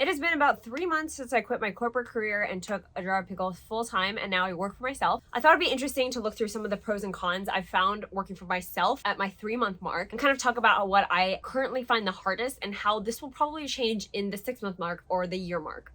It has been about 3 months since I quit my corporate career and took a jar of pickles full time, and now I work for myself. I thought it'd be interesting to look through some of the pros and cons I've found working for myself at my 3-month mark and kind of talk about what I currently find the hardest and how this will probably change in the 6-month mark or the year mark.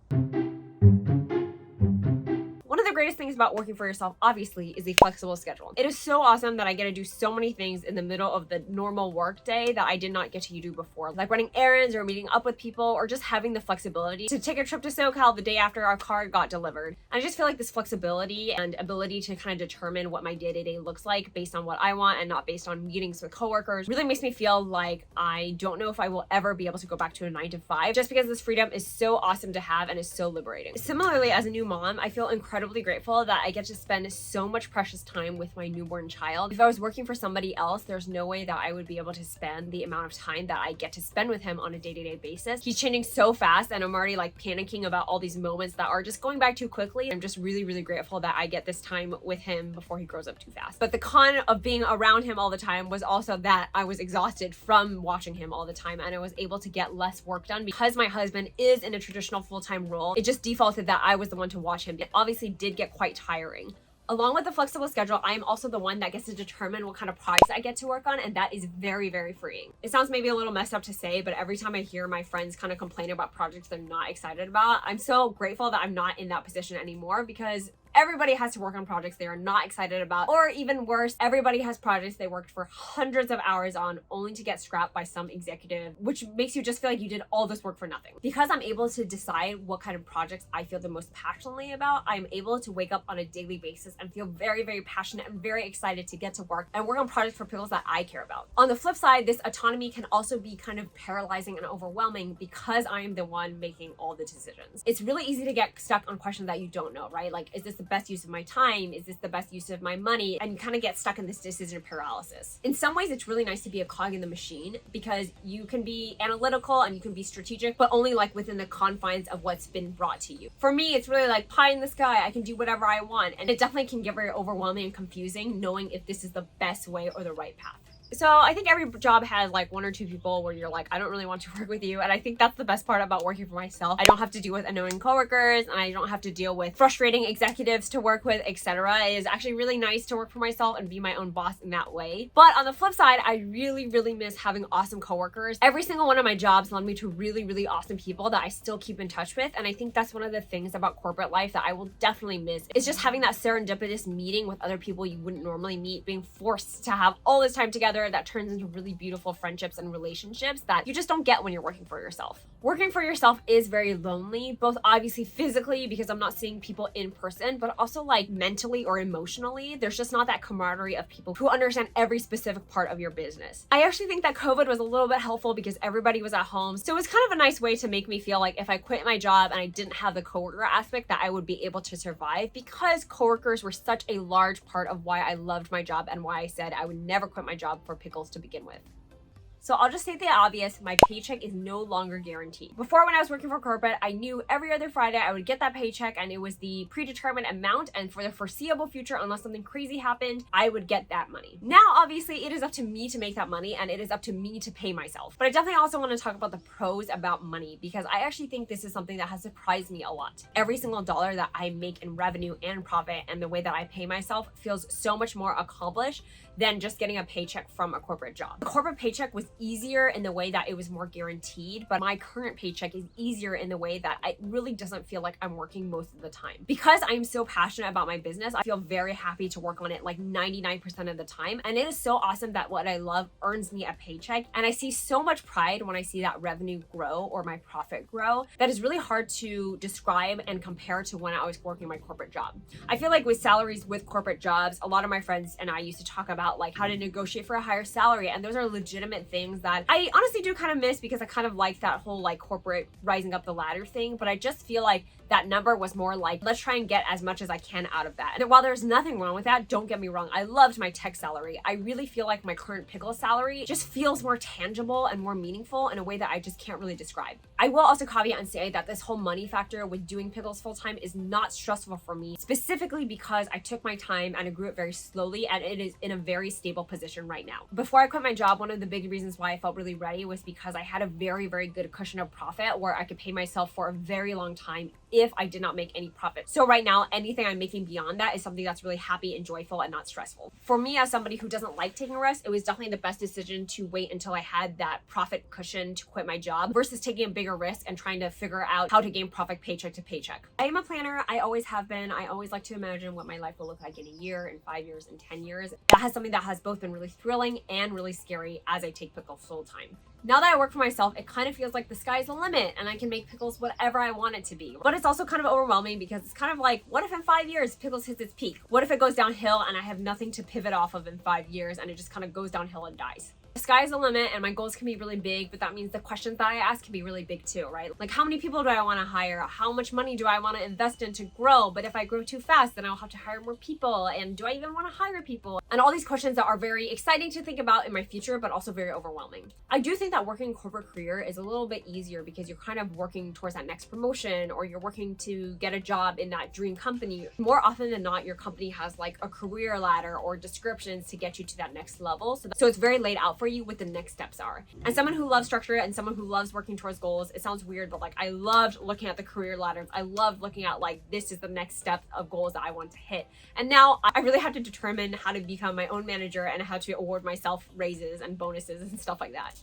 One of the greatest things about working for yourself, obviously, is a flexible schedule. It is so awesome that I get to do so many things in the middle of the normal work day that I did not get to do before, like running errands or meeting up with people or just having the flexibility to take a trip to SoCal the day after our car got delivered. And I just feel like this flexibility and ability to kind of determine what my day-to-day looks like based on what I want and not based on meetings with coworkers really makes me feel like I don't know if I will ever be able to go back to a 9 to 5, just because this freedom is so awesome to have and is so liberating. Similarly, as a new mom, I feel incredibly grateful that I get to spend so much precious time with my newborn child. If I was working for somebody else, there's no way that I would be able to spend the amount of time that I get to spend with him on a day-to-day basis. He's changing so fast and I'm already like panicking about all these moments that are just going by too quickly. I'm just really, really grateful that I get this time with him before he grows up too fast. But the con of being around him all the time was also that I was exhausted from watching him all the time, and I was able to get less work done because my husband is in a traditional full-time role. It just defaulted that I was the one to watch him. It obviously did get quite tiring. Along with the flexible schedule, I am also the one that gets to determine what kind of projects I get to work on, and that is very, very freeing. It sounds maybe a little messed up to say, but every time I hear my friends kind of complain about projects they're not excited about, I'm so grateful that I'm not in that position anymore, because everybody has to work on projects they are not excited about, or even worse, everybody has projects they worked for hundreds of hours on only to get scrapped by some executive, which makes you just feel like you did all this work for nothing. Because I'm able to decide what kind of projects I feel the most passionately about, I'm able to wake up on a daily basis and feel very, very passionate and very excited to get to work and work on projects for pickles that I care about. On the flip side, this autonomy can also be kind of paralyzing and overwhelming because I am the one making all the decisions. It's really easy to get stuck on questions that you don't know, right? Like, is this the best use of my time? Is this the best use of my money? And you kind of get stuck in this decision paralysis. In some ways, it's really nice to be a cog in the machine because you can be analytical and you can be strategic, but only like within the confines of what's been brought to you. For me, it's really like pie in the sky. I can do whatever I want. And it definitely can get very overwhelming and confusing knowing if this is the best way or the right path. So I think every job has like 1 or 2 people where you're like, I don't really want to work with you. And I think that's the best part about working for myself. I don't have to deal with annoying coworkers, and I don't have to deal with frustrating executives to work with, etc. It is actually really nice to work for myself and be my own boss in that way. But on the flip side, I really, really miss having awesome coworkers. Every single one of my jobs led me to really, really awesome people that I still keep in touch with. And I think that's one of the things about corporate life that I will definitely miss. It's just having that serendipitous meeting with other people you wouldn't normally meet, being forced to have all this time together that turns into really beautiful friendships and relationships that you just don't get when you're working for yourself. Working for yourself is very lonely, both obviously physically because I'm not seeing people in person, but also like mentally or emotionally. There's just not that camaraderie of people who understand every specific part of your business. I actually think that COVID was a little bit helpful because everybody was at home. So it was kind of a nice way to make me feel like if I quit my job and I didn't have the coworker aspect, that I would be able to survive, because coworkers were such a large part of why I loved my job and why I said I would never quit my job for pickles to begin with. So I'll just state the obvious, my paycheck is no longer guaranteed. Before, when I was working for corporate, I knew every other Friday I would get that paycheck and it was the predetermined amount, and for the foreseeable future, unless something crazy happened, I would get that money. Now, obviously, it is up to me to make that money and it is up to me to pay myself. But I definitely also want to talk about the pros about money, because I actually think this is something that has surprised me a lot. Every single dollar that I make in revenue and profit and the way that I pay myself feels so much more accomplished than just getting a paycheck from a corporate job. The corporate paycheck was easier in the way that it was more guaranteed, but my current paycheck is easier in the way that it really doesn't feel like I'm working most of the time. Because I'm so passionate about my business, I feel very happy to work on it like 99% of the time. And it is so awesome that what I love earns me a paycheck. And I see so much pride when I see that revenue grow or my profit grow. That is really hard to describe and compare to when I was working my corporate job. I feel like with salaries with corporate jobs, a lot of my friends and I used to talk about like how to negotiate for a higher salary, and those are legitimate things that I honestly do kind of miss, because I kind of like that whole like corporate rising up the ladder thing. But I just feel like that number was more like, let's try and get as much as I can out of that. And while there's nothing wrong with that, don't get me wrong, I loved my tech salary. I really feel like my current pickle salary just feels more tangible and more meaningful in a way that I just can't really describe. I will also caveat and say that this whole money factor with doing pickles full time is not stressful for me, specifically because I took my time and I grew it very slowly, and it is in a very stable position right now. Before I quit my job, one of the big reasons reasons why I felt really ready was because I had a very, very good cushion of profit where I could pay myself for a very long time if I did not make any profit. So right now, anything I'm making beyond that is something that's really happy and joyful and not stressful. For me, as somebody who doesn't like taking risks, it was definitely the best decision to wait until I had that profit cushion to quit my job versus taking a bigger risk and trying to figure out how to gain profit paycheck to paycheck. I am a planner. I always have been. I always like to imagine what my life will look like in a year, in 5 years, in 10 years. That has something that has both been really thrilling and really scary as I take pickles full time. Now that I work for myself, it kind of feels like the sky's the limit and I can make pickles whatever I want it to be. But it's also kind of overwhelming because it's kind of like, what if in 5 years pickles hits its peak? What if it goes downhill and I have nothing to pivot off of in 5 years and it just kind of goes downhill and dies? The sky's the limit and my goals can be really big, but that means the questions that I ask can be really big too, right? Like, how many people do I want to hire? How much money do I want to invest in to grow? But if I grow too fast, then I'll have to hire more people. And do I even want to hire people? And all these questions that are very exciting to think about in my future, but also very overwhelming. I do think that working a corporate career is a little bit easier because you're kind of working towards that next promotion or you're working to get a job in that dream company. More often than not, your company has like a career ladder or descriptions to get you to that next level. So it's very laid out for you what the next steps are. And someone who loves structure and someone who loves working towards goals, it sounds weird, but like I loved looking at the career ladders. I loved looking at like, this is the next step of goals that I want to hit. And now I really have to determine how to become my own manager and how to award myself raises and bonuses and stuff like that.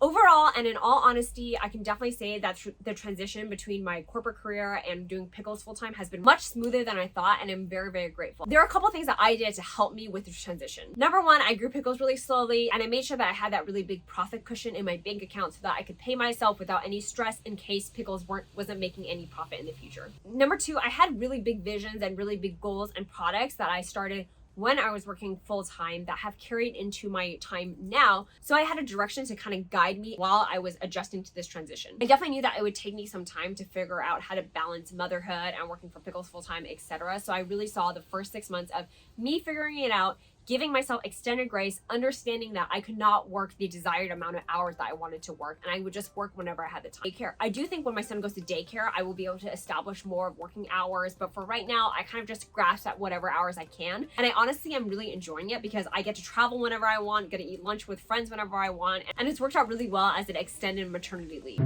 Overall, and in all honesty, I can definitely say that the transition between my corporate career and doing pickles full-time has been much smoother than I thought, and I'm very, very grateful. There are a couple things that I did to help me with the transition. Number one, I grew pickles really slowly, and I made sure that I had that really big profit cushion in my bank account so that I could pay myself without any stress in case pickles wasn't making any profit in the future. Number two, I had really big visions and really big goals and products that I started when I was working full-time that have carried into my time now. So I had a direction to kind of guide me while I was adjusting to this transition. I definitely knew that it would take me some time to figure out how to balance motherhood and working for pickles full-time, etc. So I really saw the first 6 months of me figuring it out, giving myself extended grace, understanding that I could not work the desired amount of hours that I wanted to work, and I would just work whenever I had the time. Daycare. I do think when my son goes to daycare, I will be able to establish more working hours, but for right now, I kind of just grasp at whatever hours I can. And I honestly am really enjoying it because I get to travel whenever I want, get to eat lunch with friends whenever I want, and it's worked out really well as an extended maternity leave.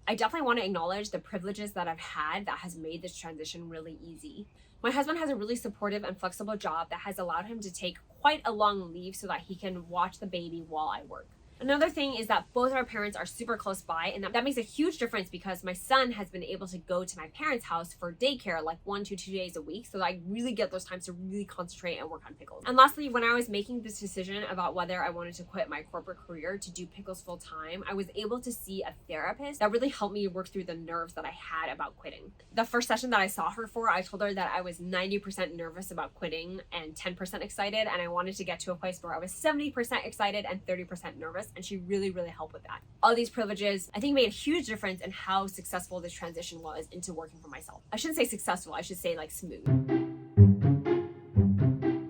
I definitely want to acknowledge the privileges that I've had that has made this transition really easy. My husband has a really supportive and flexible job that has allowed him to take quite a long leave so that he can watch the baby while I work. Another thing is that both our parents are super close by, and that makes a huge difference because my son has been able to go to my parents' house for daycare like 1 to 2 days a week, so that I really get those times to really concentrate and work on pickles. And lastly, when I was making this decision about whether I wanted to quit my corporate career to do pickles full time, I was able to see a therapist that really helped me work through the nerves that I had about quitting. The first session that I saw her for, I told her that I was 90% nervous about quitting and 10% excited, and I wanted to get to a place where I was 70% excited and 30% nervous. And she really, really helped with that. All these privileges, I think, made a huge difference in how successful this transition was into working for myself. I shouldn't say successful, I should say like smooth.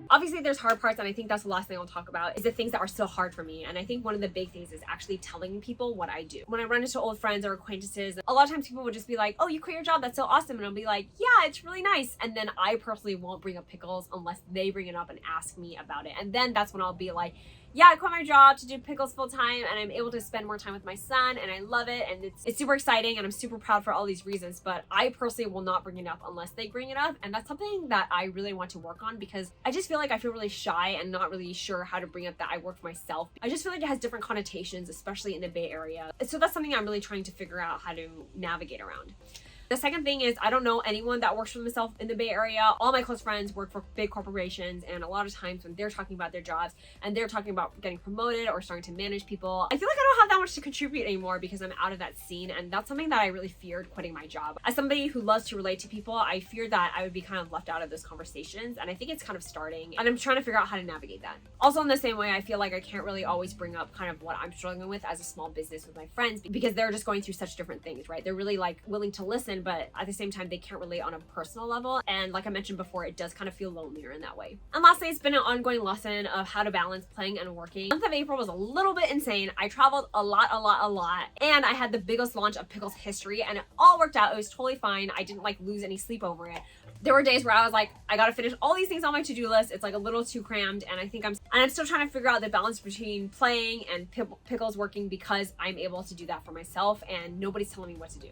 Obviously, there's hard parts, and I think that's the last thing I'll talk about is the things that are still hard for me. And I think one of the big things is actually telling people what I do. When I run into old friends or acquaintances, a lot of times people would just be like, oh, you quit your job, that's so awesome. And I'll be like, yeah, it's really nice. And then I personally won't bring up pickles unless they bring it up and ask me about it. And then that's when I'll be like, yeah, I quit my job to do pickles full time, and I'm able to spend more time with my son, and I love it, and it's super exciting, and I'm super proud for all these reasons. But I personally will not bring it up unless they bring it up, and that's something that I really want to work on because I just feel like I feel really shy and not really sure how to bring up that I work for myself. I just feel like it has different connotations, especially in the Bay Area. So that's something I'm really trying to figure out how to navigate around. The second thing is I don't know anyone that works for themselves in the Bay Area. All my close friends work for big corporations, and a lot of times when they're talking about their jobs and they're talking about getting promoted or starting to manage people, I feel like I don't have that much to contribute anymore because I'm out of that scene, and that's something that I really feared quitting my job. As somebody who loves to relate to people, I feared that I would be kind of left out of those conversations, and I think it's kind of starting, and I'm trying to figure out how to navigate that. Also, in the same way, I feel like I can't really always bring up kind of what I'm struggling with as a small business with my friends because they're just going through such different things, right? They're really like willing to listen, but at the same time they can't relate on a personal level, and like I mentioned before, it does kind of feel lonelier in that way. And lastly, it's been an ongoing lesson of how to balance playing and working. The month of April was a little bit insane. I traveled a lot, and I had the biggest launch of pickles history, and it all worked out. It was totally fine. I didn't like lose any sleep over it, There were days where I was like, I gotta finish all these things on my to-do list. It's like a little too crammed, and I think I'm still trying to figure out the balance between playing and pickles working, because I'm able to do that for myself and nobody's telling me what to do.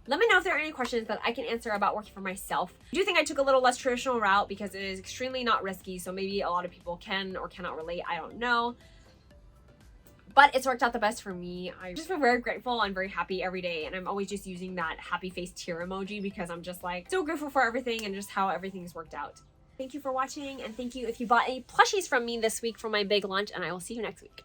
Let me know if there are any questions that I can answer about working for myself. I do think I took a little less traditional route because it is extremely not risky, so maybe a lot of people can or cannot relate, I don't know. But it's worked out the best for me. I just feel very grateful and very happy every day, and I'm always just using that happy face tear emoji because I'm just like so grateful for everything and just how everything's worked out. Thank you for watching, and thank you if you bought any plushies from me this week for my big lunch, and I will see you next week.